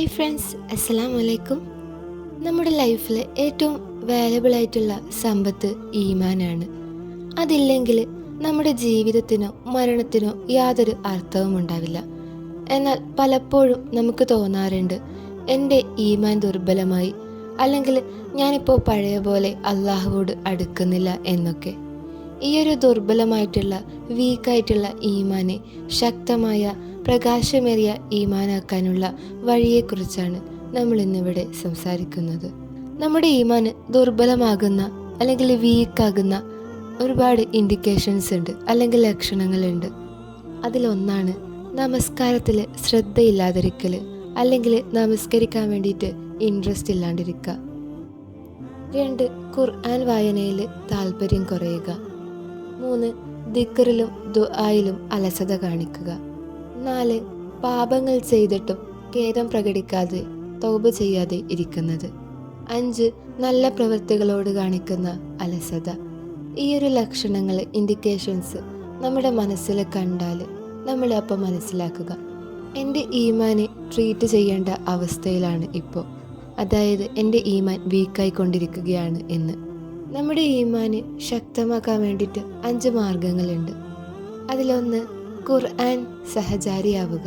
Hi friends, അസ്സലാമു അലൈക്കും. നമ്മുടെ ലൈഫിൽ ഏറ്റവും വാല്യബിൾ ആയിട്ടുള്ള സമ്പത്ത് ഈമാനാണ്. അതില്ലെങ്കിൽ നമ്മുടെ ജീവിതത്തിനോ മരണത്തിനോ യാതൊരു അർത്ഥവും ഉണ്ടാവില്ല. എന്നാൽ പലപ്പോഴും നമുക്ക് തോന്നാറുണ്ട്, എൻ്റെ ഈമാൻ ദുർബലമായി, അല്ലെങ്കിൽ ഞാനിപ്പോൾ പഴയ പോലെ അള്ളാഹുവോട് അടുക്കുന്നില്ല എന്നൊക്കെ. ഈയൊരു ദുർബലമായിട്ടുള്ള വീക്കായിട്ടുള്ള ഈമാനെ ശക്തമായ പ്രകാശമേറിയ ഈമാനാക്കാനുള്ള വഴിയെക്കുറിച്ചാണ് നമ്മൾ ഇന്നിവിടെ സംസാരിക്കുന്നത്. നമ്മുടെ ഈമാന് ദുർബലമാകുന്ന അല്ലെങ്കിൽ വീക്കാകുന്ന ഒരുപാട് ഇൻഡിക്കേഷൻസ് ഉണ്ട്, അല്ലെങ്കിൽ ലക്ഷണങ്ങളുണ്ട്. അതിലൊന്നാണ് നമസ്കാരത്തിൽ ശ്രദ്ധയില്ലാതിരിക്കൽ, അല്ലെങ്കിൽ നമസ്കരിക്കാൻ വേണ്ടിയിട്ട് ഇൻട്രസ്റ്റ് ഇല്ലാണ്ടിരിക്കുക. 2, ഖുർആൻ വായനയിൽ താല്പര്യം കുറയുക. 3, ദിക്റിലും ദുആയിലും അലസത കാണിക്കുക. 4, പാപങ്ങൾ ചെയ്തിട്ടും ഖേദം പ്രകടിക്കാതെ തൗബ ചെയ്യാതെ ഇരിക്കുന്നത്. 5, നല്ല പ്രവൃത്തികളോട് കാണിക്കുന്ന അലസത. ഈയൊരു ലക്ഷണങ്ങൾ, ഇൻഡിക്കേഷൻസ് നമ്മുടെ മനസ്സിൽ കണ്ടാൽ നമ്മൾ അപ്പം മനസ്സിലാക്കുക, എൻ്റെ ഈമാനെ ട്രീറ്റ് ചെയ്യേണ്ട അവസ്ഥയിലാണ് ഇപ്പോൾ, അതായത് എൻ്റെ ഈമാൻ വീക്കായിക്കൊണ്ടിരിക്കുകയാണ് എന്ന്. നമ്മുടെ ഈമാന് ശക്തമാക്കാൻ വേണ്ടിയിട്ട് 5 മാർഗങ്ങളുണ്ട്. അതിലൊന്ന് ഖുർആൻ സഹചാരിയാവുക.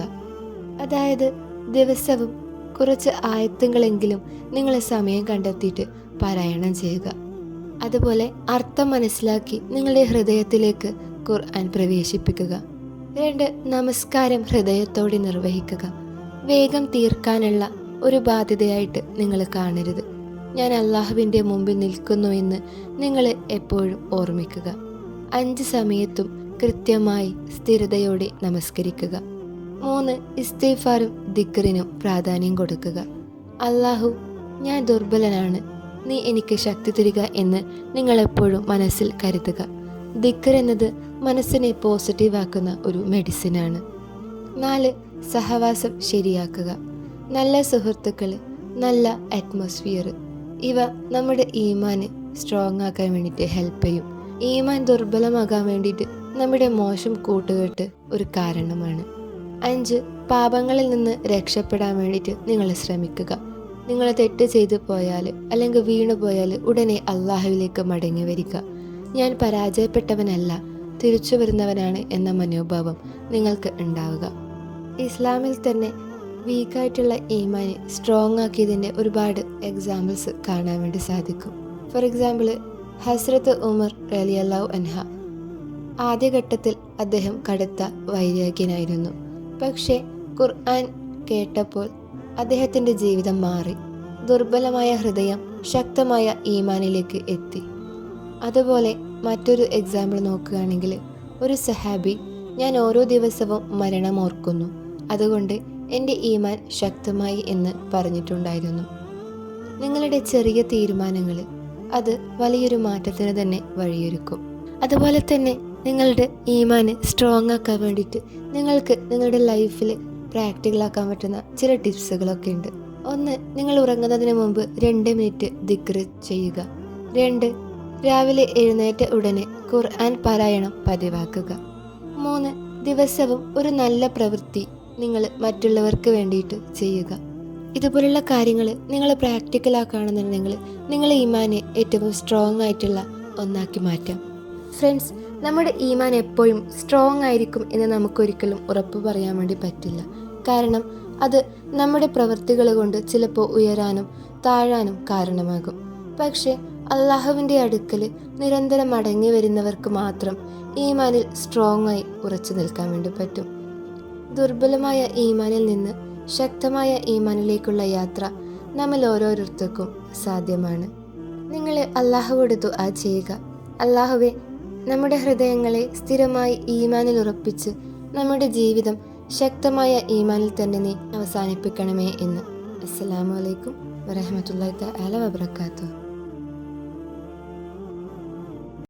അതായത് ദിവസവും കുറച്ച് ആയത്തുകളെങ്കിലും നിങ്ങൾ സമയം കണ്ടെത്തിയിട്ട് പാരായണം ചെയ്യുക. അതുപോലെ അർത്ഥം മനസ്സിലാക്കി നിങ്ങളുടെ ഹൃദയത്തിലേക്ക് ഖുർആൻ പ്രവേശിപ്പിക്കുക. 2, നമസ്കാരം ഹൃദയത്തോടെ നിർവഹിക്കുക. വേഗം തീർക്കാനുള്ള ഒരു ബാധ്യതയായിട്ട് നിങ്ങൾ കാണരുത്. ഞാൻ അള്ളാഹുവിൻ്റെ മുമ്പിൽ നിൽക്കുന്നു എന്ന് നിങ്ങൾ എപ്പോഴും ഓർമ്മിക്കുക. 5 സമയത്തും കൃത്യമായി സ്ഥിരതയോടെ നമസ്കരിക്കുക. 3, ഇസ്തിഗ്ഫാറും ദിക്റിനും പ്രാധാന്യം കൊടുക്കുക. അള്ളാഹു, ഞാൻ ദുർബലനാണ്, നീ എനിക്ക് ശക്തി തരിക എന്ന് നിങ്ങളെപ്പോഴും മനസ്സിൽ കരുതുക. ദിക്ർ എന്നത് മനസ്സിനെ പോസിറ്റീവാക്കുന്ന ഒരു മെഡിസിനാണ്. 4, സഹവാസം ശരിയാക്കുക. നല്ല സുഹൃത്തുക്കൾ, നല്ല അറ്റ്മോസ്ഫിയർ, ഇവ നമ്മുടെ ഈമാന് സ്ട്രോങ് ആക്കാൻ വേണ്ടിയിട്ട് ഹെൽപ്പ് ചെയ്യും. ഈമാൻ ദുർബലമാകാൻ വേണ്ടിയിട്ട് നമ്മുടെ മോശം കൂട്ടുകെട്ട് ഒരു കാരണമാണ്. 5, പാപങ്ങളിൽ നിന്ന് രക്ഷപ്പെടാൻ വേണ്ടിയിട്ട് നിങ്ങൾ ശ്രമിക്കുക. നിങ്ങൾ തെറ്റ് ചെയ്തു പോയാൽ അല്ലെങ്കിൽ വീണു പോയാൽ ഉടനെ അള്ളാഹുവിലേക്ക് മടങ്ങി വരിക. ഞാൻ പരാജയപ്പെട്ടവനല്ല, തിരിച്ചു വരുന്നവനാണ് എന്ന മനോഭാവം നിങ്ങൾക്ക് ഉണ്ടാവുക. ഇസ്ലാമിൽ തന്നെ വീക്കായിട്ടുള്ള ഈമാനെ സ്ട്രോങ് ആക്കിയതിൻ്റെ ഒരുപാട് എക്സാമ്പിൾസ് കാണാൻ വേണ്ടി സാധിക്കും. ഫോർ എക്സാമ്പിൾ, ഹസ്രത്ത് ഉമർ റളിയല്ലാഹു അൻഹ. ആദ്യഘട്ടത്തിൽ അദ്ദേഹം കടുത്ത വൈരാഗ്യനായിരുന്നു. പക്ഷേ ഖുർആൻ കേട്ടപ്പോൾ അദ്ദേഹത്തിൻ്റെ ജീവിതം മാറി. ദുർബലമായ ഹൃദയം ശക്തമായ ഈമാനിലേക്ക് എത്തി. അതുപോലെ മറ്റൊരു എക്സാമ്പിൾ നോക്കുകയാണെങ്കിൽ, ഒരു സഹാബി, ഞാൻ ഓരോ ദിവസവും മരണം ഓർക്കുന്നു, അതുകൊണ്ട് എൻ്റെ ഈമാൻ ശക്തമായി എന്ന് പറഞ്ഞിട്ടുണ്ടായിരുന്നു. നിങ്ങളുടെ ചെറിയ തീരുമാനങ്ങൾ അത് വലിയൊരു മാറ്റത്തിന് തന്നെ വഴിയൊരുക്കും. അതുപോലെ തന്നെ നിങ്ങളുടെ ഈമാന് സ്ട്രോങ് ആക്കാൻ വേണ്ടിയിട്ട് നിങ്ങൾക്ക് നിങ്ങളുടെ ലൈഫിൽ പ്രാക്ടിക്കലാക്കാൻ പറ്റുന്ന ചില ടിപ്സുകളൊക്കെ ഉണ്ട്. 1, നിങ്ങൾ ഉറങ്ങുന്നതിന് മുമ്പ് 2 മിനിറ്റ് ദിക്ർ ചെയ്യുക. 2, രാവിലെ എഴുന്നേറ്റ ഉടനെ ഖുർആൻ പാരായണം പതിവാക്കുക. 3, ദിവസവും ഒരു നല്ല പ്രവൃത്തി നിങ്ങൾ മറ്റുള്ളവർക്ക് വേണ്ടിയിട്ട് ചെയ്യുക. ഇതുപോലുള്ള കാര്യങ്ങൾ നിങ്ങൾ പ്രാക്ടിക്കലാക്കുകയാണെന്നുണ്ടെങ്കിൽ നിങ്ങളെ ഈമാനെ ഏറ്റവും സ്ട്രോങ് ആയിട്ടുള്ള ഒന്നാക്കി മാറ്റാം. ഫ്രണ്ട്സ്, നമ്മുടെ ഈമാൻ എപ്പോഴും സ്ട്രോങ് ആയിരിക്കും എന്ന് നമുക്കൊരിക്കലും ഉറപ്പ് പറയാൻ വേണ്ടി പറ്റില്ല. കാരണം അത് നമ്മുടെ പ്രവൃത്തികൾ കൊണ്ട് ചിലപ്പോൾ ഉയരാനും താഴാനും കാരണമാകും. പക്ഷേ അള്ളാഹുവിൻ്റെ അടുക്കൽ നിരന്തരം മടങ്ങി വരുന്നവർക്ക് മാത്രം ഈമാനിൽ സ്ട്രോങ് ആയി ഉറച്ചു നിൽക്കാൻ വേണ്ടി പറ്റും. ദുർബലമായ ഈമാനിൽ നിന്ന് ശക്തമായ ഈമാനിലേക്കുള്ള യാത്ര നമ്മൾ ഓരോരുത്തർക്കും സാധ്യമാണ്. നിങ്ങൾ അള്ളാഹുവോട് ദുആ ചെയ്യുക, അള്ളാഹുവേ, നമ്മുടെ ഹൃദയങ്ങളെ സ്ഥിരമായി ഈമാനിൽ ഉറപ്പിച്ച് നമ്മുടെ ജീവിതം ശക്തമായ ഈമാനിൽ തന്നെ നീ അവസാനിപ്പിക്കണമേ എന്ന്. അസ്സലാമു അലൈക്കും വറഹ്മത്തുള്ളാഹി തആല വബറകാതുഹു.